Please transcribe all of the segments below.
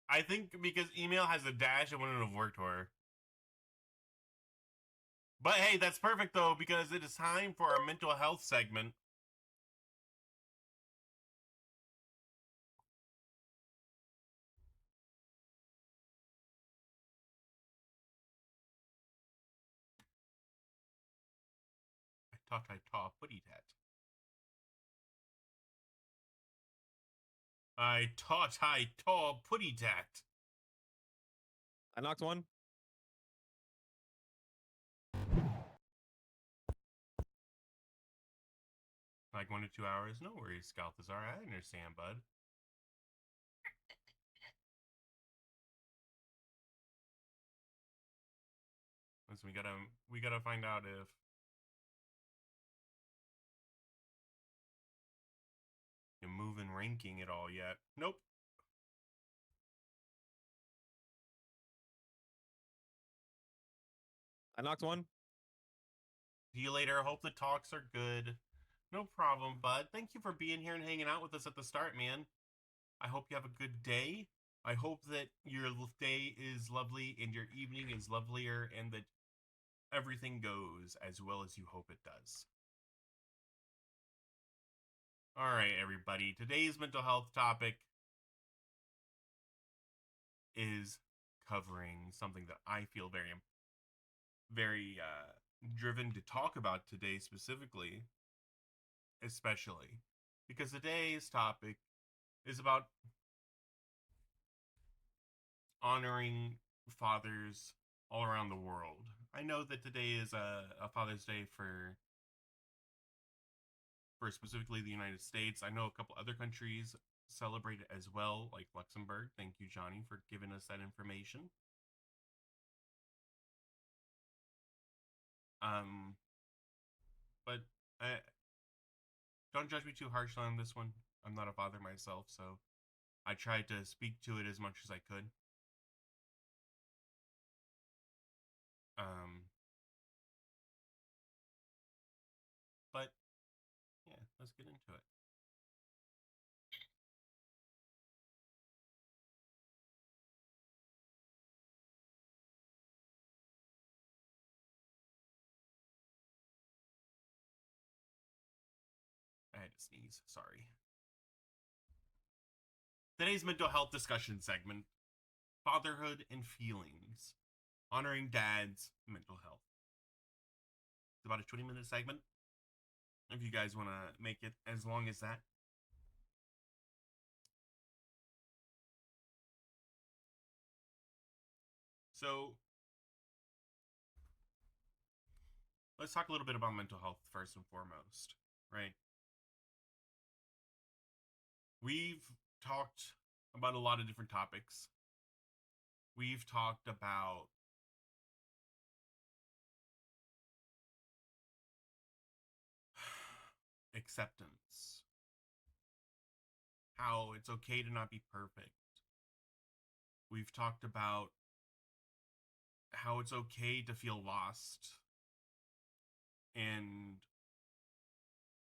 I think because email has a dash, it wouldn't have worked for her. But hey, that's perfect though, because it is time for our mental health segment. I putty tat. I taw putty tat. I knocked one. Like 1 to 2 hours. No worries, Scalthazar. I understand, bud. Listen, we gotta find out if you're moving ranking at all yet. Nope. I knocked one. See you later. Hope the talks are good. No problem, bud. Thank you for being here and hanging out with us at the start, man. I hope you have a good day. I hope that your day is lovely and your evening is lovelier and that everything goes as well as you hope it does. All right, everybody. Today's mental health topic is covering something that I feel very driven to talk about today specifically, especially because today's topic is about honoring fathers all around the world. I know that today is a Father's Day for specifically the United States. I know a couple other countries celebrate it as well, like Luxembourg. Thank you, Johnny, for giving us that information. Um, but I, don't judge me too harshly on this one. I'm not a father myself, so I tried to speak to it as much as I could. Um, but yeah, let's get into it. I had to sneeze. Sorry. Today's mental health discussion segment: fatherhood and feelings, honoring dad's mental health. It's about a 20-minute segment. If you guys want to make it as long as that. So let's talk a little bit about mental health first and foremost, right? We've talked about a lot of different topics. We've talked about acceptance, how it's okay to not be perfect. We've talked about how it's okay to feel lost and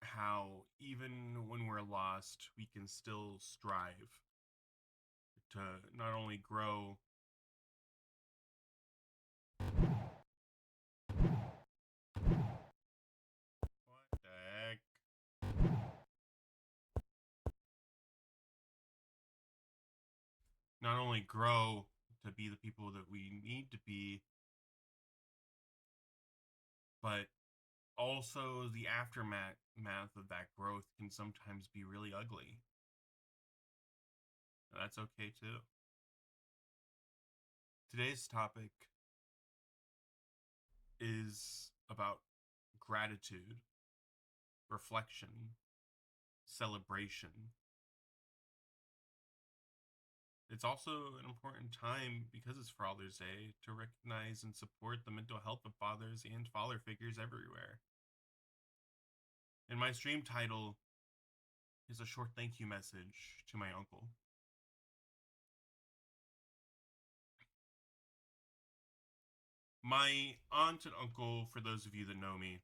how even when we're lost, we can still strive to not only grow. What the heck? Not only grow to be the people that we need to be, but also the aftermath of that growth can sometimes be really ugly. That's okay too. Today's topic is about gratitude, reflection, celebration. It's also an important time because it's Father's Day to recognize and support the mental health of fathers and father figures everywhere. And my stream title is a short thank you message to my uncle. My aunt and uncle, for those of you that know me,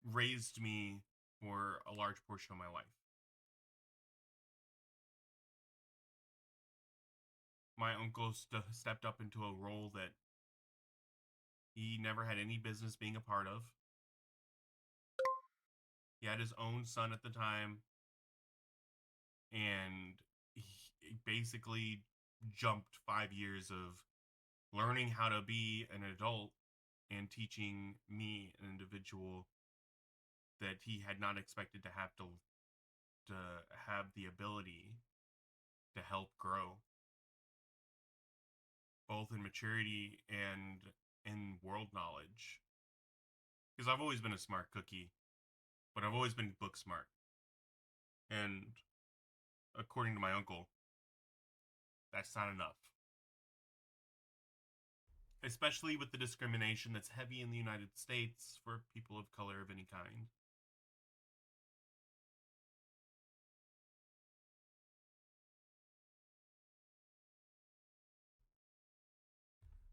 raised me for a large portion of my life. my uncle stepped up into a role that he never had any business being a part of. He had his own son at the time, and he basically jumped 5 years of learning how to be an adult and teaching me, an individual that he had not expected to have the ability to help grow, both in maturity and in world knowledge. Because I've always been a smart cookie, but I've always been book smart. And according to my uncle, that's not enough. Especially with the discrimination that's heavy in the United States for people of color of any kind.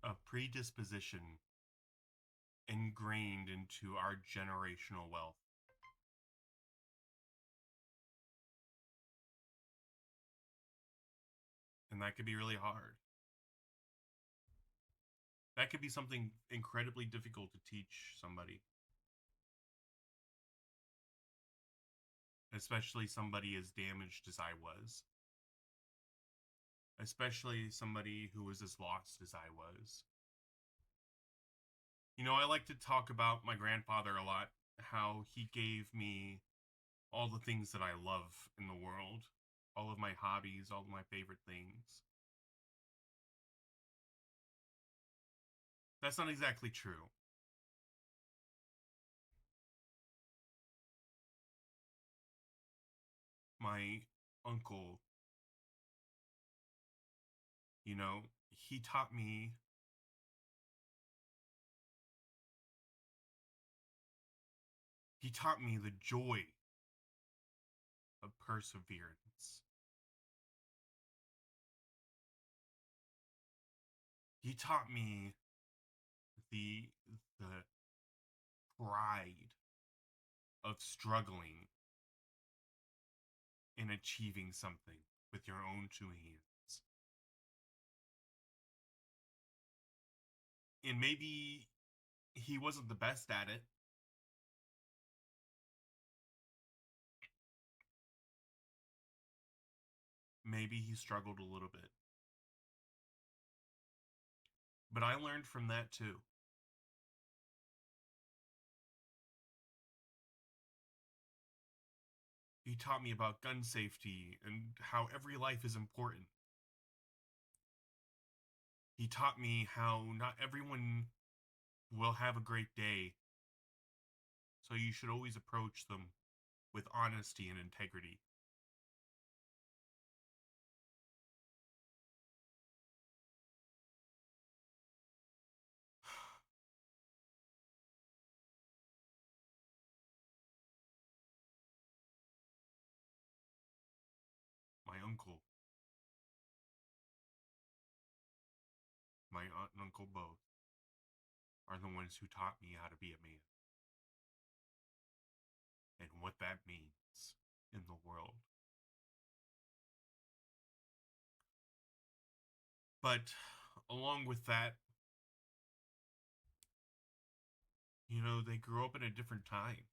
A predisposition ingrained into our generational wealth. And that could be really hard. That could be something incredibly difficult to teach somebody. Especially somebody as damaged as I was. Especially somebody who was as lost as I was. You know, I like to talk about my grandfather a lot, how he gave me all the things that I love in the world, all of my hobbies, all of my favorite things. That's not exactly true. My uncle, you know, he taught me the joy of perseverance. He taught me the pride of struggling in achieving something with your own two hands. And maybe he wasn't the best at it. Maybe he struggled a little bit. But I learned from that too. He taught me about gun safety and how every life is important. He taught me how not everyone will have a great day, so you should always approach them with honesty and integrity. My uncle, my aunt and uncle both, are the ones who taught me how to be a man and what that means in the world. But along with that, you know, they grew up in a different time.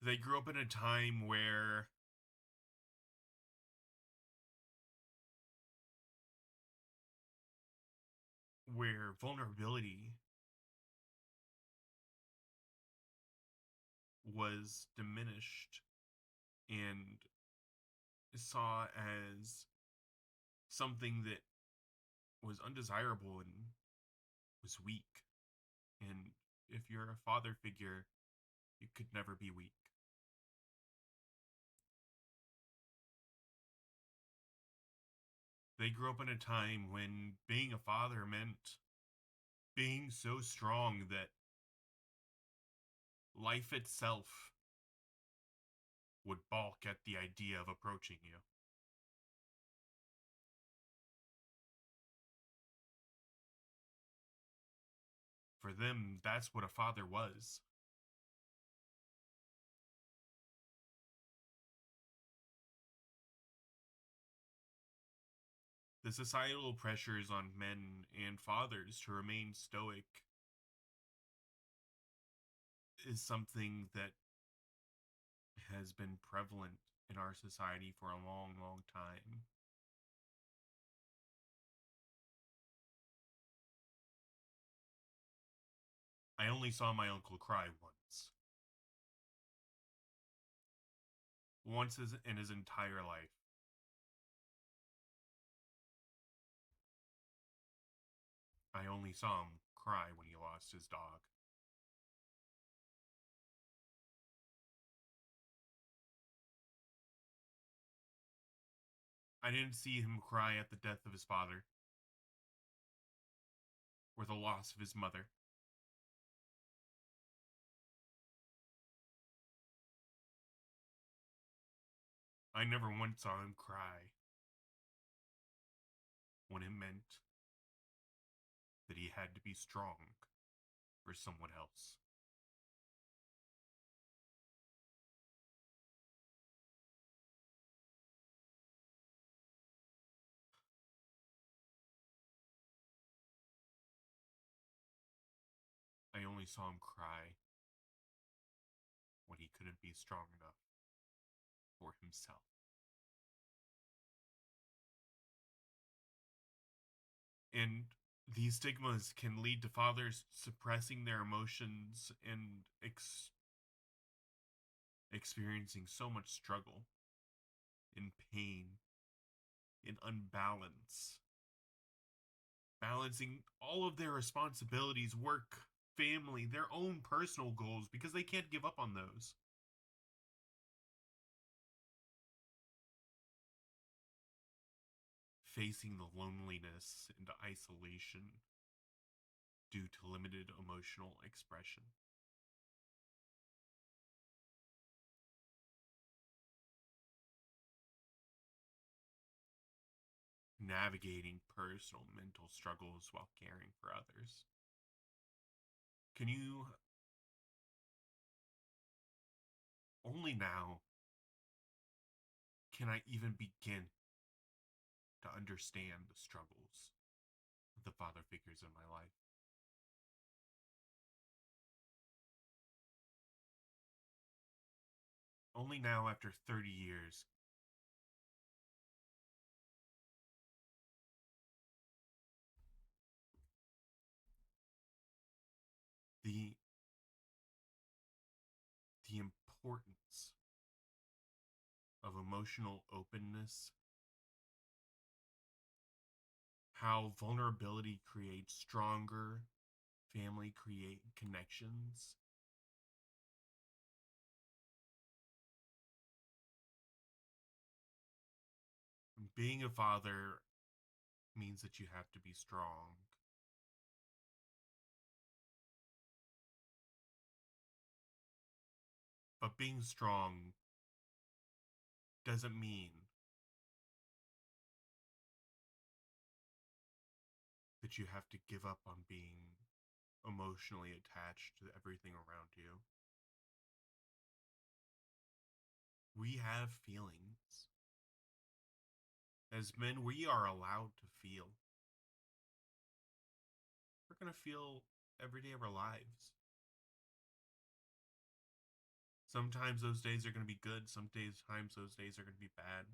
They grew up in a time where vulnerability was diminished and saw as something that was undesirable and was weak. And if you're a father figure, you could never be weak. They grew up in a time when being a father meant being so strong that life itself would balk at the idea of approaching you. For them, that's what a father was. The societal pressures on men and fathers to remain stoic is something that has been prevalent in our society for a long, long time. I only saw my uncle cry once. Once in his entire life. I only saw him cry when he lost his dog. I didn't see him cry at the death of his father or the loss of his mother. I never once saw him cry when it meant that he had to be strong for someone else. I only saw him cry when he couldn't be strong enough for himself. And these stigmas can lead to fathers suppressing their emotions and experiencing so much struggle, in pain, in unbalance, balancing all of their responsibilities, work, family, their own personal goals, because they can't give up on those. Facing the loneliness and isolation due to limited emotional expression. Navigating personal mental struggles while caring for others. Can you only now can I even begin to understand the struggles of the father figures in my life? Only now, after 30 years, the the importance of emotional openness, how vulnerability creates stronger family create connections. Being a father means that you have to be strong. But being strong doesn't mean that you have to give up on being emotionally attached to everything around you. We have feelings. As men, we are allowed to feel. We're going to feel every day of our lives. Sometimes those days are going to be good. Sometimes those days are going to be bad.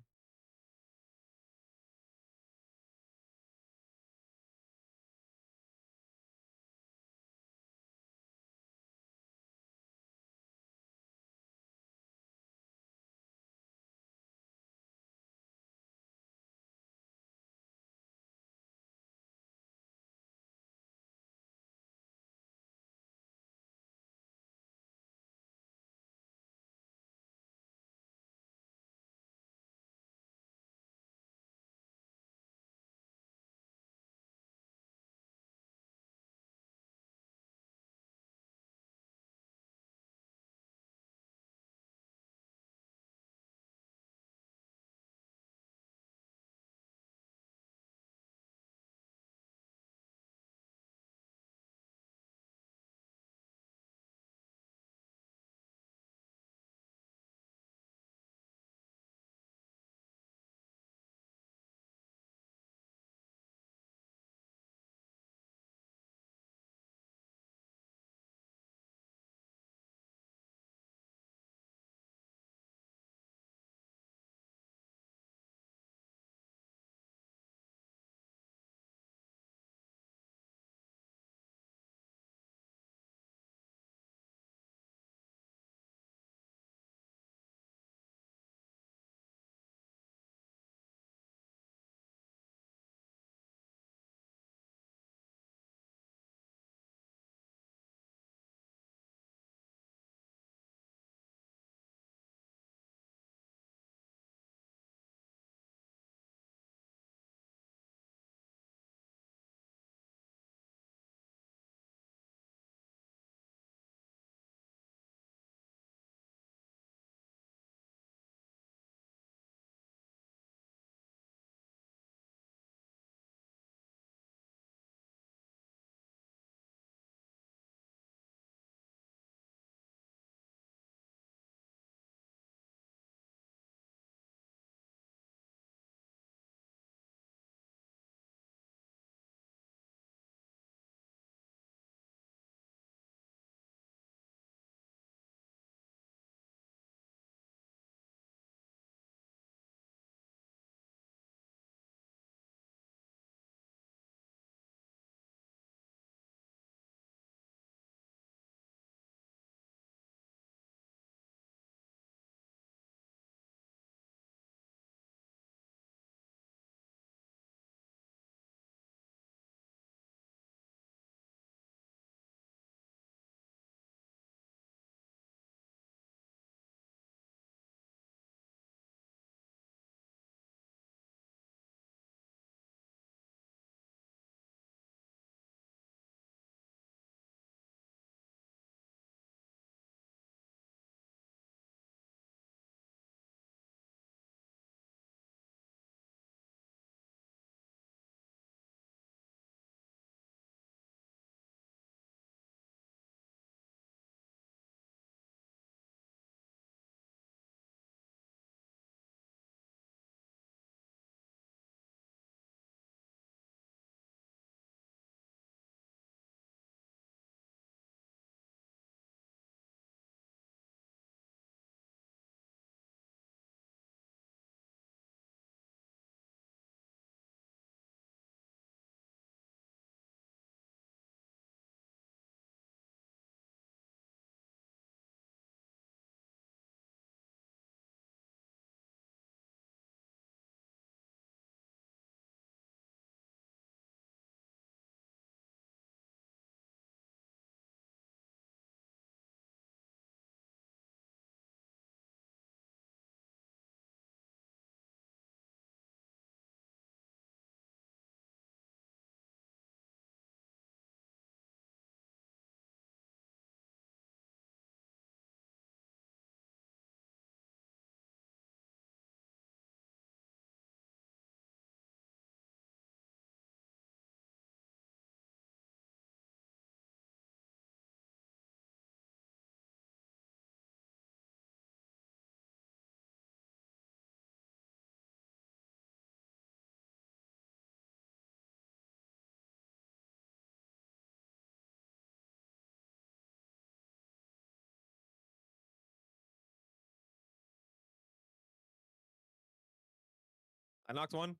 I knocked one.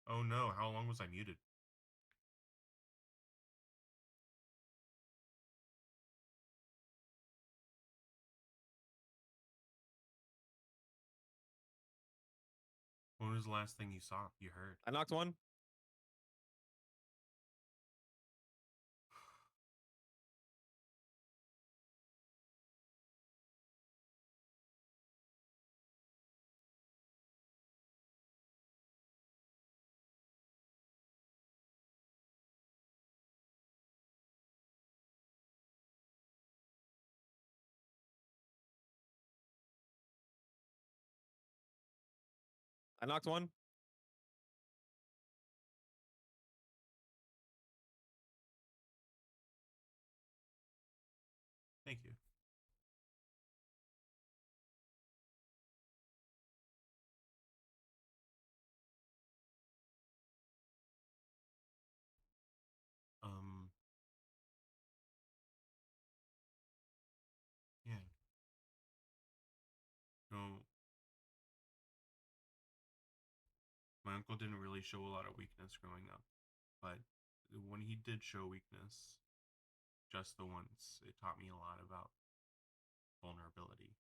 Oh no, how long was I muted? When was the last thing you saw? You heard? I knocked one. I knocked one. Thank you. Yeah. No, my uncle didn't really show a lot of weakness growing up, but when he did show weakness, just the once, it taught me a lot about vulnerability.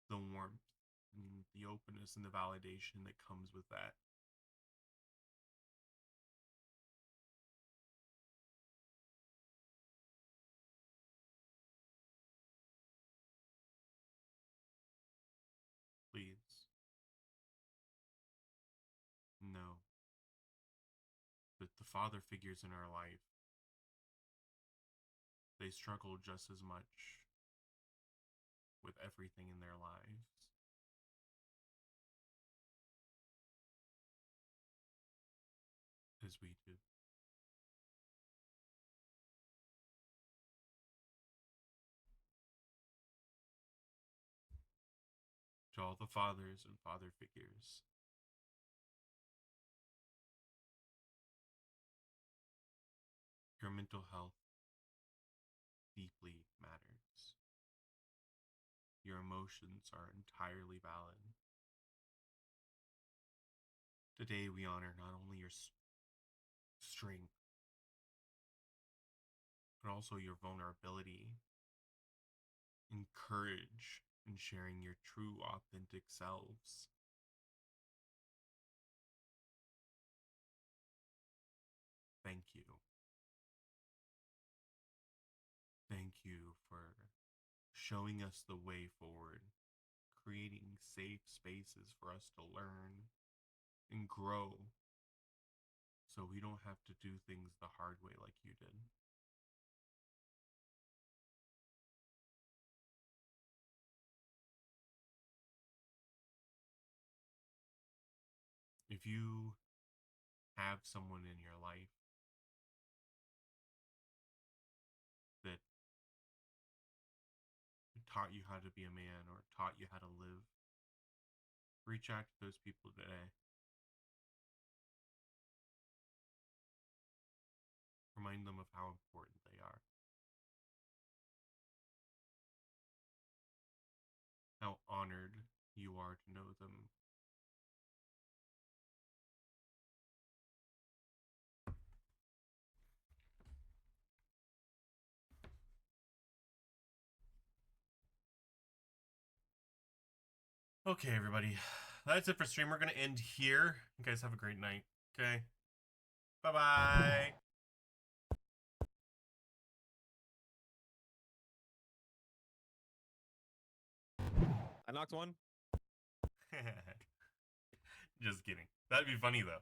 The warmth and the openness and the validation that comes with that. Please know that the father figures in our life, they struggle just as much with everything in their lives as we do. To all the fathers and father figures, your mental health deeply matters. Your emotions are entirely valid. Today we honor not only your strength, but also your vulnerability and courage in sharing your true, authentic selves. Thank you. Thank you for showing us the way forward, creating safe spaces for us to learn and grow so we don't have to do things the hard way like you did. If you have someone in your life that taught you how to be a man or taught you how to live, reach out to those people today. Remind them of how important they are. How honored you are to know them. Okay, everybody. That's it for stream. We're going to end here. You guys have a great night. Okay? Bye-bye. I knocked one. Just kidding. That'd be funny, though.